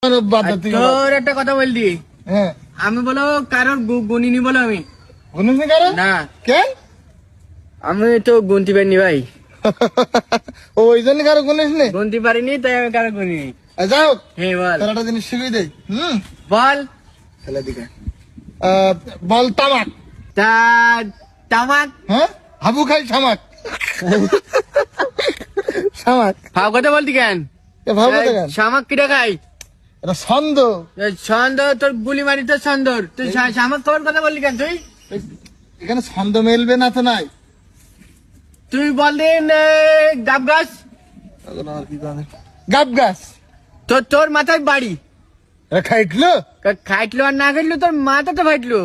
তোর একটা কথা বলছি, হ্যাঁ আমি বলো কারোর গুনিনি বলো, আমি গুনিস কারো না, কেন? আমি তো গুনতে পারিনি ভাই, ও ওই জন্য কারো গুনিস নি? গুনতে পারিনি তাই আমি কারো গুনিনি। যাই হোক, হ্যাঁ বল, তোর একটা জিনিস শিখিয়ে দেই। বল ছেলে দিকে বল তামাক। তামাক হ্যাঁ হাবু খাই শামাক। শামাক ভাব কথা বলতি কেন? ভাবো তো কেন? শামাক কিটা খাই? এটা ছন্দ। সন্দর তোর গুলি মারি তোর সন্দর, তুই শামাক খাবার কথা বললি কেন? তুই এখানে ছন্দ মেলবে না তো নাই। তুই বল দিন গাব গাছ, গাব গাছ তোর মাথায় বাড়ি খাইটলো। খাইটলো আর না খাইটলো তোর মাথা তো ফাইটলো।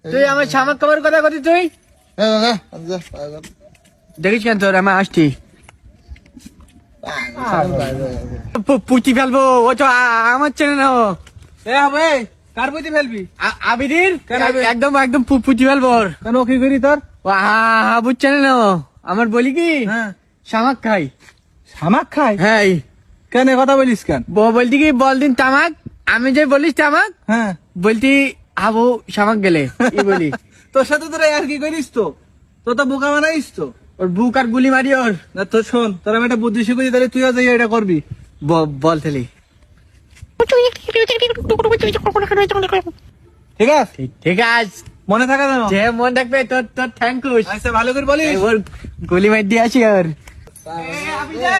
তুই আমার শামাক খাবার কথা কতি তুই দেখিস কেন? তোর আমি আসছি পুঁতি ফেলবো, ও তো আমার চেনে না। কার বইতে ফেলবি? আবিদির একদম একদম পুঁতি ফেলবো ওর। কেন কি করি তোর? হাবুর চেনে না, আমার বলি কি হ্যাঁ শামাক খাই। শামাক খাই? হ্যাঁ কেন কথা বলিস কেন? বলতি কি বল দিন তামাক, আমি যে বলিস তামাক হ্যাঁ বলতি হাবু শামাক গেলে বলি। তোর সাথে তোরা আর কি করিস? তো তোর তো বোকা বানাইস তো। ওর বুক আর গুলি মারি ওর। না তো শোন, তোর আমি একটা বুদ্ধি শিখেছি, তাহলে তুইও যাই এটা করবি। বল থেলি। ঠিক আছে? ঠিক আছে, মনে থাকে যেন। যে মন রাখবে তোর থ্যাংক ইউ। আচ্ছা ভালো করে বলিস। ওর গুলি মার দিয়ে আসি ওর।